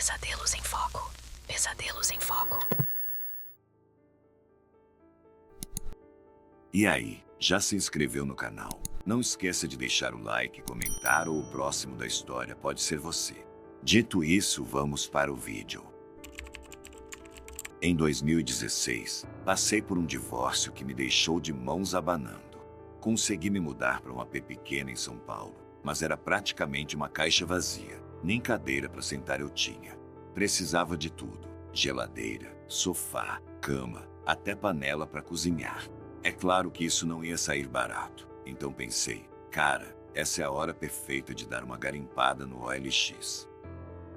Pesadelos em Foco. Pesadelos em Foco. E aí, já se inscreveu no canal? Não esqueça de deixar o like, comentar ou o próximo da história pode ser você. Dito isso, vamos para o vídeo. Em 2016, passei por um divórcio que me deixou de mãos abanando. Consegui me mudar para um AP pequeno em São Paulo, mas era praticamente uma caixa vazia. Nem cadeira para sentar eu tinha. Precisava de tudo: geladeira, sofá, cama, até panela para cozinhar. É claro que isso não ia sair barato, então pensei, cara, essa é a hora perfeita de dar uma garimpada no OLX.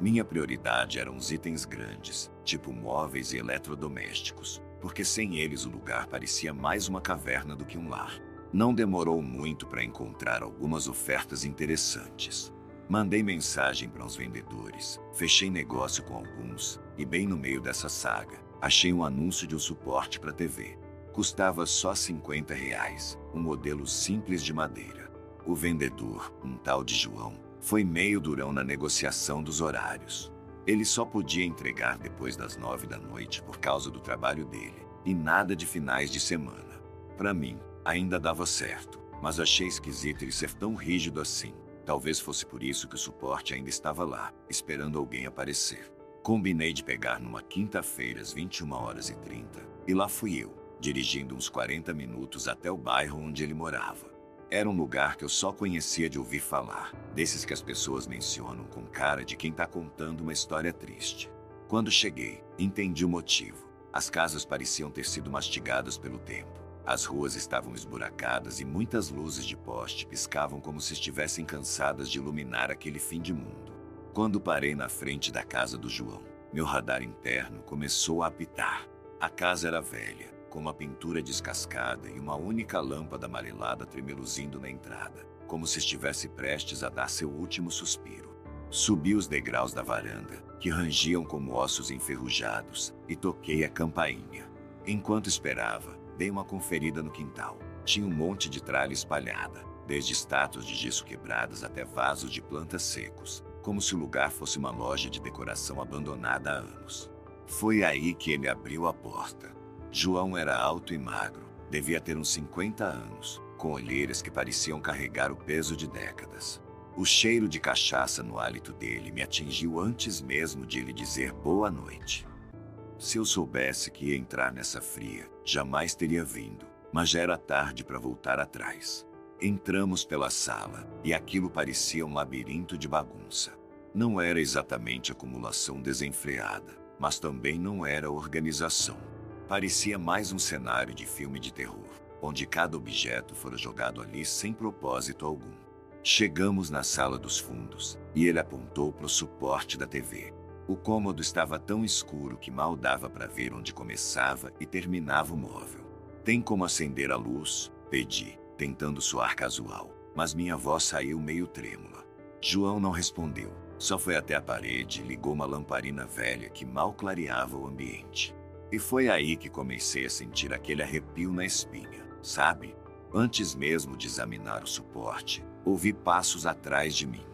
Minha prioridade eram os itens grandes, tipo móveis e eletrodomésticos, porque sem eles o lugar parecia mais uma caverna do que um lar. Não demorou muito para encontrar algumas ofertas interessantes. Mandei mensagem para uns vendedores, fechei negócio com alguns, e bem no meio dessa saga, achei um anúncio de um suporte para TV. Custava só R$50, um modelo simples de madeira. O vendedor, um tal de João, foi meio durão na negociação dos horários. Ele só podia entregar depois das 9 da noite por causa do trabalho dele, e nada de finais de semana. Para mim, ainda dava certo, mas achei esquisito ele ser tão rígido assim. Talvez fosse por isso que o suporte ainda estava lá, esperando alguém aparecer. Combinei de pegar numa quinta-feira às 21h30, e lá fui eu, dirigindo uns 40 minutos até o bairro onde ele morava. Era um lugar que eu só conhecia de ouvir falar, desses que as pessoas mencionam com cara de quem está contando uma história triste. Quando cheguei, entendi o motivo. As casas pareciam ter sido mastigadas pelo tempo. As ruas estavam esburacadas e muitas luzes de poste piscavam como se estivessem cansadas de iluminar aquele fim de mundo. Quando parei na frente da casa do João, meu radar interno começou a apitar. A casa era velha, com uma pintura descascada e uma única lâmpada amarelada tremeluzindo na entrada, como se estivesse prestes a dar seu último suspiro. Subi os degraus da varanda, que rangiam como ossos enferrujados, e toquei a campainha. Enquanto esperava, dei uma conferida no quintal. Tinha um monte de tralha espalhada, desde estátuas de gesso quebradas até vasos de plantas secos, como se o lugar fosse uma loja de decoração abandonada há anos. Foi aí que ele abriu a porta. João era alto e magro, devia ter uns 50 anos, com olheiras que pareciam carregar o peso de décadas. O cheiro de cachaça no hálito dele me atingiu antes mesmo de ele dizer boa noite. Se eu soubesse que ia entrar nessa fria, jamais teria vindo, mas já era tarde para voltar atrás. Entramos pela sala, e aquilo parecia um labirinto de bagunça. Não era exatamente acumulação desenfreada, mas também não era organização. Parecia mais um cenário de filme de terror, onde cada objeto fora jogado ali sem propósito algum. Chegamos na sala dos fundos, e ele apontou para o suporte da TV. O cômodo estava tão escuro que mal dava para ver onde começava e terminava o móvel. Tem como acender a luz? Pedi, tentando soar casual, mas minha voz saiu meio trêmula. João não respondeu, só foi até a parede e ligou uma lamparina velha que mal clareava o ambiente. E foi aí que comecei a sentir aquele arrepio na espinha, sabe? Antes mesmo de examinar o suporte, ouvi passos atrás de mim.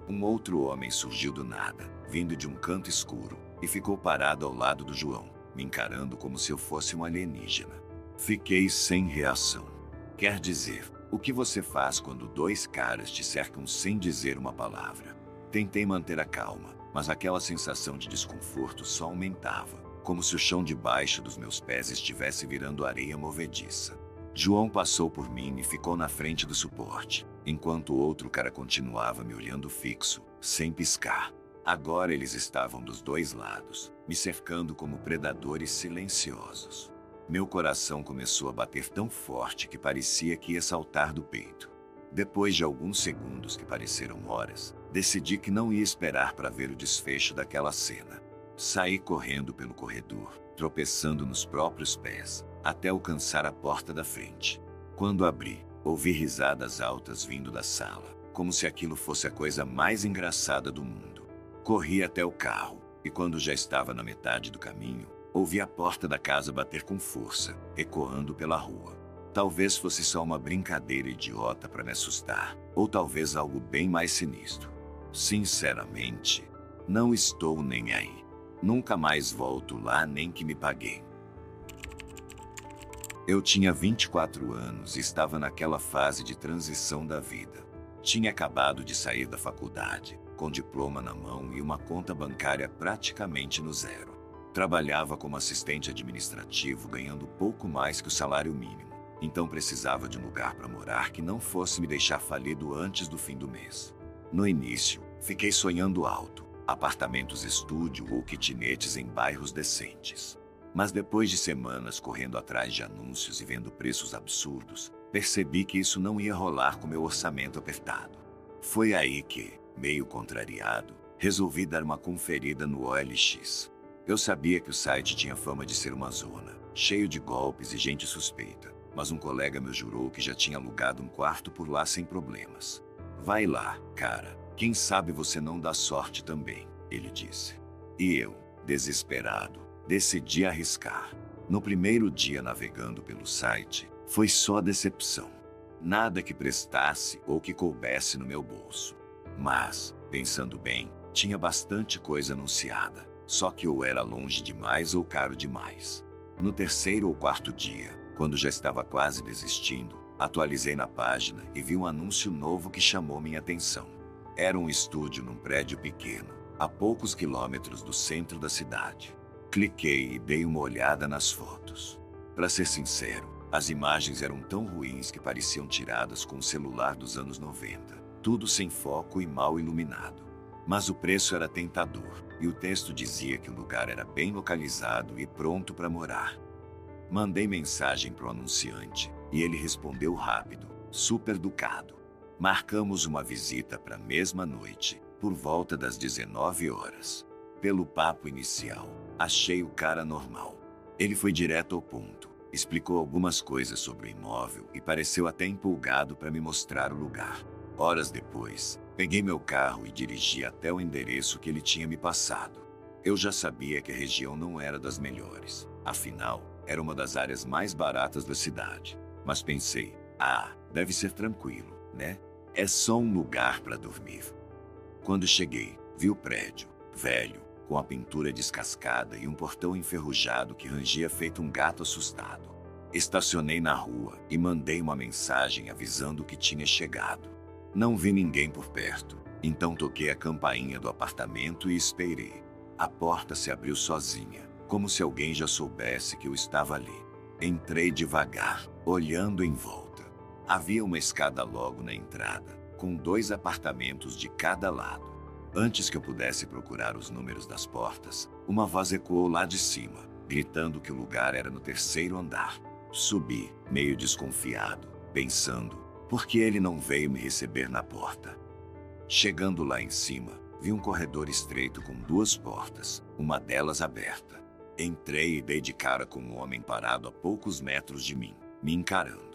Um outro homem surgiu do nada, vindo de um canto escuro, e ficou parado ao lado do João, me encarando como se eu fosse um alienígena. Fiquei sem reação. Quer dizer, o que você faz quando dois caras te cercam sem dizer uma palavra? Tentei manter a calma, mas aquela sensação de desconforto só aumentava, como se o chão debaixo dos meus pés estivesse virando areia movediça. João passou por mim e ficou na frente do suporte, enquanto o outro cara continuava me olhando fixo, sem piscar. Agora eles estavam dos dois lados, me cercando como predadores silenciosos. Meu coração começou a bater tão forte que parecia que ia saltar do peito. Depois de alguns segundos que pareceram horas, decidi que não ia esperar para ver o desfecho daquela cena. Saí correndo pelo corredor, tropeçando nos próprios pés, até alcançar a porta da frente. Quando abri, ouvi risadas altas vindo da sala, como se aquilo fosse a coisa mais engraçada do mundo. Corri até o carro, e quando já estava na metade do caminho, ouvi a porta da casa bater com força, ecoando pela rua. Talvez fosse só uma brincadeira idiota para me assustar, ou talvez algo bem mais sinistro. Sinceramente, Não estou nem aí. Nunca mais volto lá nem que me paguem. Eu tinha 24 anos e estava naquela fase de transição da vida. Tinha acabado de sair da faculdade, com diploma na mão e uma conta bancária praticamente no zero. Trabalhava como assistente administrativo, ganhando pouco mais que o salário mínimo. Então precisava de um lugar para morar que não fosse me deixar falido antes do fim do mês. No início, fiquei sonhando alto, apartamentos estúdio ou kitnetes em bairros decentes. Mas depois de semanas correndo atrás de anúncios e vendo preços absurdos, percebi que isso não ia rolar com meu orçamento apertado. Foi aí que, meio contrariado, resolvi dar uma conferida no OLX. Eu sabia que o site tinha fama de ser uma zona, cheio de golpes e gente suspeita, mas um colega me jurou que já tinha alugado um quarto por lá sem problemas. Vai lá, cara, quem sabe você não dá sorte também, ele disse. E eu, desesperado, decidi arriscar. No primeiro dia navegando pelo site, foi só decepção. Nada que prestasse ou que coubesse no meu bolso. Mas, pensando bem, tinha bastante coisa anunciada, só que ou era longe demais ou caro demais. No terceiro ou quarto dia, quando já estava quase desistindo, atualizei na página e vi um anúncio novo que chamou minha atenção. Era um estúdio num prédio pequeno, a poucos quilômetros do centro da cidade. Cliquei e dei uma olhada nas fotos. Para ser sincero, as imagens eram tão ruins que pareciam tiradas com um celular dos anos 90. Tudo sem foco e mal iluminado. Mas o preço era tentador, e o texto dizia que o lugar era bem localizado e pronto para morar. Mandei mensagem para o anunciante, e ele respondeu rápido, super educado. Marcamos uma visita para a mesma noite, por volta das 19 horas. Pelo papo inicial, achei o cara normal. Ele foi direto ao ponto, explicou algumas coisas sobre o imóvel e pareceu até empolgado para me mostrar o lugar. Horas depois, peguei meu carro e dirigi até o endereço que ele tinha me passado. Eu já sabia que a região não era das melhores, afinal, era uma das áreas mais baratas da cidade. Mas pensei, deve ser tranquilo, né? É só um lugar para dormir. Quando cheguei, vi o prédio, velho, com a pintura descascada e um portão enferrujado que rangia feito um gato assustado. Estacionei na rua e mandei uma mensagem avisando que tinha chegado. Não vi ninguém por perto, então toquei a campainha do apartamento e esperei. A porta se abriu sozinha, como se alguém já soubesse que eu estava ali. Entrei devagar, olhando em volta. Havia uma escada logo na entrada, com 2 apartamentos de cada lado. Antes que eu pudesse procurar os números das portas, uma voz ecoou lá de cima, gritando que o lugar era no 3º andar. Subi, meio desconfiado, pensando, por que ele não veio me receber na porta? Chegando lá em cima, vi um corredor estreito com 2 portas, uma delas aberta. Entrei e dei de cara com um homem parado a poucos metros de mim, me encarando.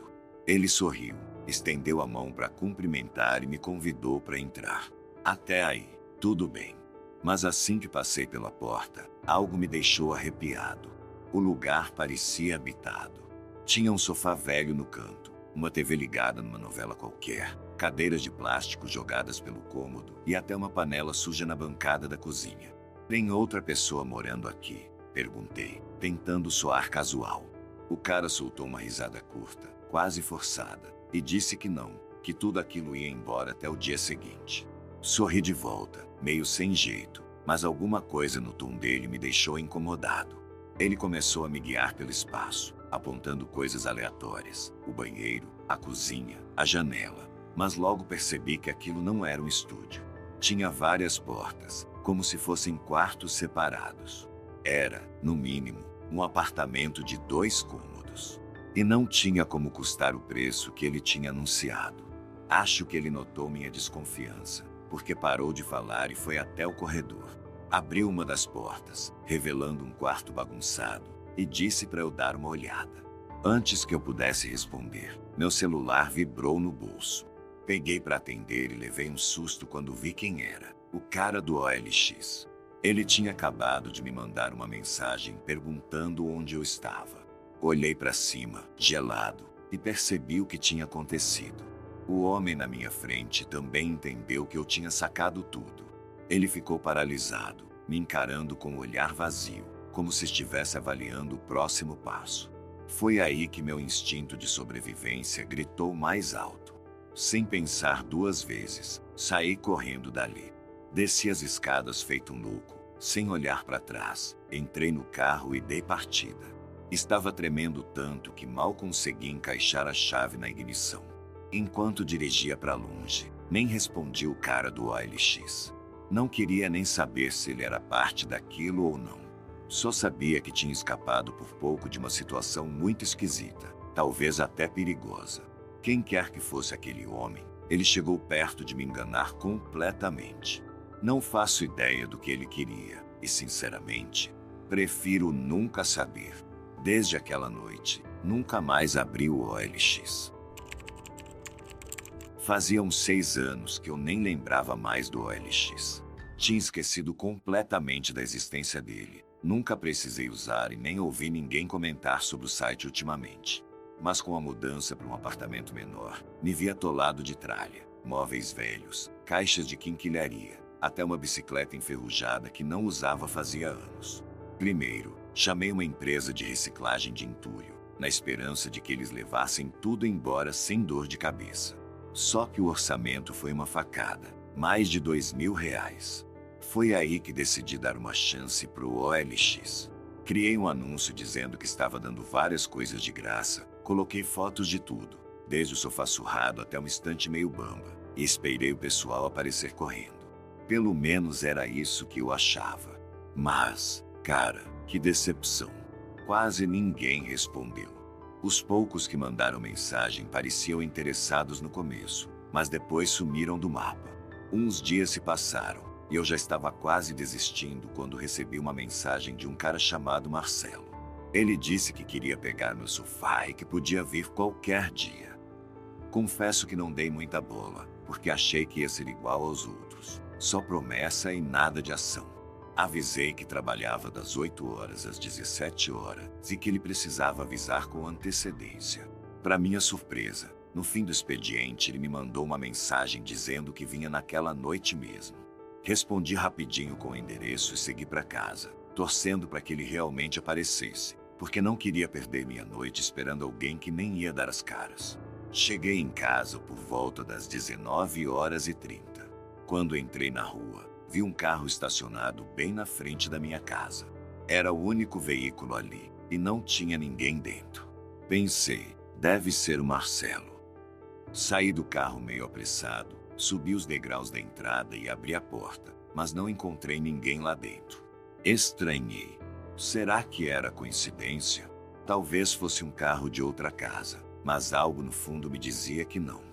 Ele sorriu, estendeu a mão para cumprimentar e me convidou para entrar. Até aí, tudo bem. Mas assim que passei pela porta, algo me deixou arrepiado. O lugar parecia habitado. Tinha um sofá velho no canto, uma TV ligada numa novela qualquer, cadeiras de plástico jogadas pelo cômodo e até uma panela suja na bancada da cozinha. Tem outra pessoa morando aqui? Perguntei, tentando soar casual. O cara soltou uma risada curta, quase forçada, e disse que não, que tudo aquilo ia embora até o dia seguinte. Sorri de volta, meio sem jeito, mas alguma coisa no tom dele me deixou incomodado. Ele começou a me guiar pelo espaço, apontando coisas aleatórias, o banheiro, a cozinha, a janela. Mas logo percebi que aquilo não era um estúdio. Tinha várias portas, como se fossem quartos separados. Era, no mínimo, um apartamento de 2 cômodos. E não tinha como custar o preço que ele tinha anunciado. Acho que ele notou minha desconfiança, porque parou de falar e foi até o corredor. Abriu uma das portas, revelando um quarto bagunçado, e disse para eu dar uma olhada. Antes que eu pudesse responder, meu celular vibrou no bolso. Peguei para atender e levei um susto quando vi quem era, o cara do OLX. Ele tinha acabado de me mandar uma mensagem perguntando onde eu estava. Olhei para cima, gelado, e percebi o que tinha acontecido. O homem na minha frente também entendeu que eu tinha sacado tudo. Ele ficou paralisado, me encarando com um olhar vazio, como se estivesse avaliando o próximo passo. Foi aí que meu instinto de sobrevivência gritou mais alto. Sem pensar duas vezes, saí correndo dali. Desci as escadas feito um louco, sem olhar para trás. Entrei no carro e dei partida. Estava tremendo tanto que mal consegui encaixar a chave na ignição. Enquanto dirigia para longe, nem respondi o cara do OLX. Não queria nem saber se ele era parte daquilo ou não. Só sabia que tinha escapado por pouco de uma situação muito esquisita, talvez até perigosa. Quem quer que fosse aquele homem, ele chegou perto de me enganar completamente. Não faço ideia do que ele queria e, sinceramente, prefiro nunca saber. Desde aquela noite, nunca mais abri o OLX. Faziam 6 anos que eu nem lembrava mais do OLX. Tinha esquecido completamente da existência dele. Nunca precisei usar e nem ouvi ninguém comentar sobre o site ultimamente. Mas com a mudança para um apartamento menor, me vi atolado de tralha, móveis velhos, caixas de quinquilharia, até uma bicicleta enferrujada que não usava fazia anos. Primeiro, chamei uma empresa de reciclagem de entulho, na esperança de que eles levassem tudo embora sem dor de cabeça. Só que o orçamento foi uma facada, mais de R$ 2.000. Foi aí que decidi dar uma chance pro OLX. Criei um anúncio dizendo que estava dando várias coisas de graça, coloquei fotos de tudo, desde o sofá surrado até uma estante meio bamba, e esperei o pessoal aparecer correndo. Pelo menos era isso que eu achava. Mas, cara, que decepção. Quase ninguém respondeu. Os poucos que mandaram mensagem pareciam interessados no começo, mas depois sumiram do mapa. Uns dias se passaram, e eu já estava quase desistindo quando recebi uma mensagem de um cara chamado Marcelo. Ele disse que queria pegar meu sofá e que podia vir qualquer dia. Confesso que não dei muita bola, porque achei que ia ser igual aos outros. Só promessa e nada de ação. Avisei que trabalhava das 8 horas às 17 horas e que ele precisava avisar com antecedência. Para minha surpresa, no fim do expediente ele me mandou uma mensagem dizendo que vinha naquela noite mesmo. Respondi rapidinho com o endereço e segui para casa, torcendo para que ele realmente aparecesse, porque não queria perder minha noite esperando alguém que nem ia dar as caras. Cheguei em casa por volta das 19h30. Quando entrei na rua, vi um carro estacionado bem na frente da minha casa. Era o único veículo ali e não tinha ninguém dentro. Pensei, deve ser o Marcelo. Saí do carro meio apressado, subi os degraus da entrada e abri a porta, mas não encontrei ninguém lá dentro. Estranhei. Será que era coincidência? Talvez fosse um carro de outra casa, mas algo no fundo me dizia que não.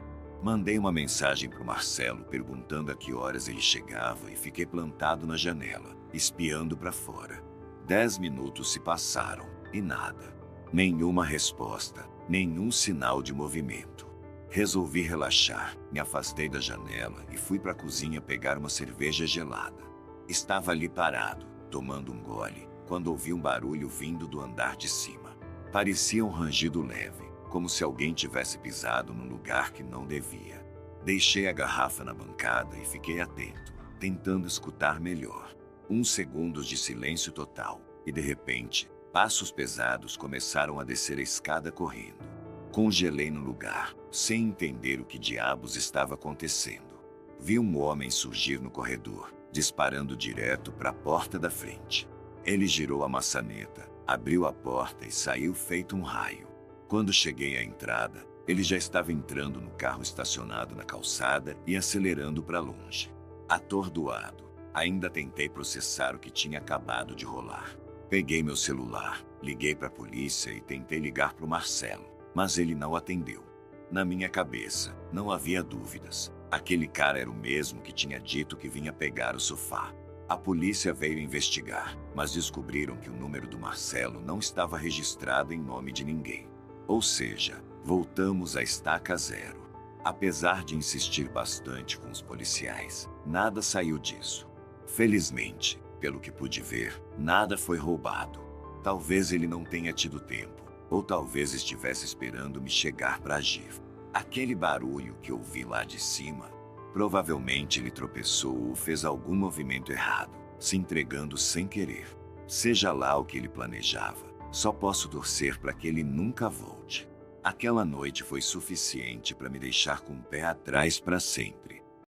Mandei uma mensagem para o Marcelo perguntando a que horas ele chegava e fiquei plantado na janela, espiando para fora. 10 minutos se passaram e nada. Nenhuma resposta, nenhum sinal de movimento. Resolvi relaxar, me afastei da janela e fui para a cozinha pegar uma cerveja gelada. Estava ali parado, tomando um gole, quando ouvi um barulho vindo do andar de cima. Parecia um rangido leve, como se alguém tivesse pisado num lugar que não devia. Deixei a garrafa na bancada e fiquei atento, tentando escutar melhor. Uns segundos de silêncio total, e de repente, passos pesados começaram a descer a escada correndo. Congelei no lugar, sem entender o que diabos estava acontecendo. Vi um homem surgir no corredor, disparando direto para a porta da frente. Ele girou a maçaneta, abriu a porta e saiu feito um raio. Quando cheguei à entrada, ele já estava entrando no carro estacionado na calçada e acelerando para longe. Atordoado, ainda tentei processar o que tinha acabado de rolar. Peguei meu celular, liguei para a polícia e tentei ligar para o Marcelo, mas ele não atendeu. Na minha cabeça, não havia dúvidas. Aquele cara era o mesmo que tinha dito que vinha pegar o sofá. A polícia veio investigar, mas descobriram que o número do Marcelo não estava registrado em nome de ninguém. Ou seja, voltamos à estaca zero. Apesar de insistir bastante com os policiais, nada saiu disso. Felizmente, pelo que pude ver, nada foi roubado. Talvez ele não tenha tido tempo, ou talvez estivesse esperando me chegar para agir. Aquele barulho que ouvi lá de cima Provavelmente ele tropeçou ou fez algum movimento errado, se entregando sem querer. Seja lá o que ele planejava, só posso torcer para que ele nunca volte. Aquela noite foi suficiente para me deixar com o pé atrás para sempre.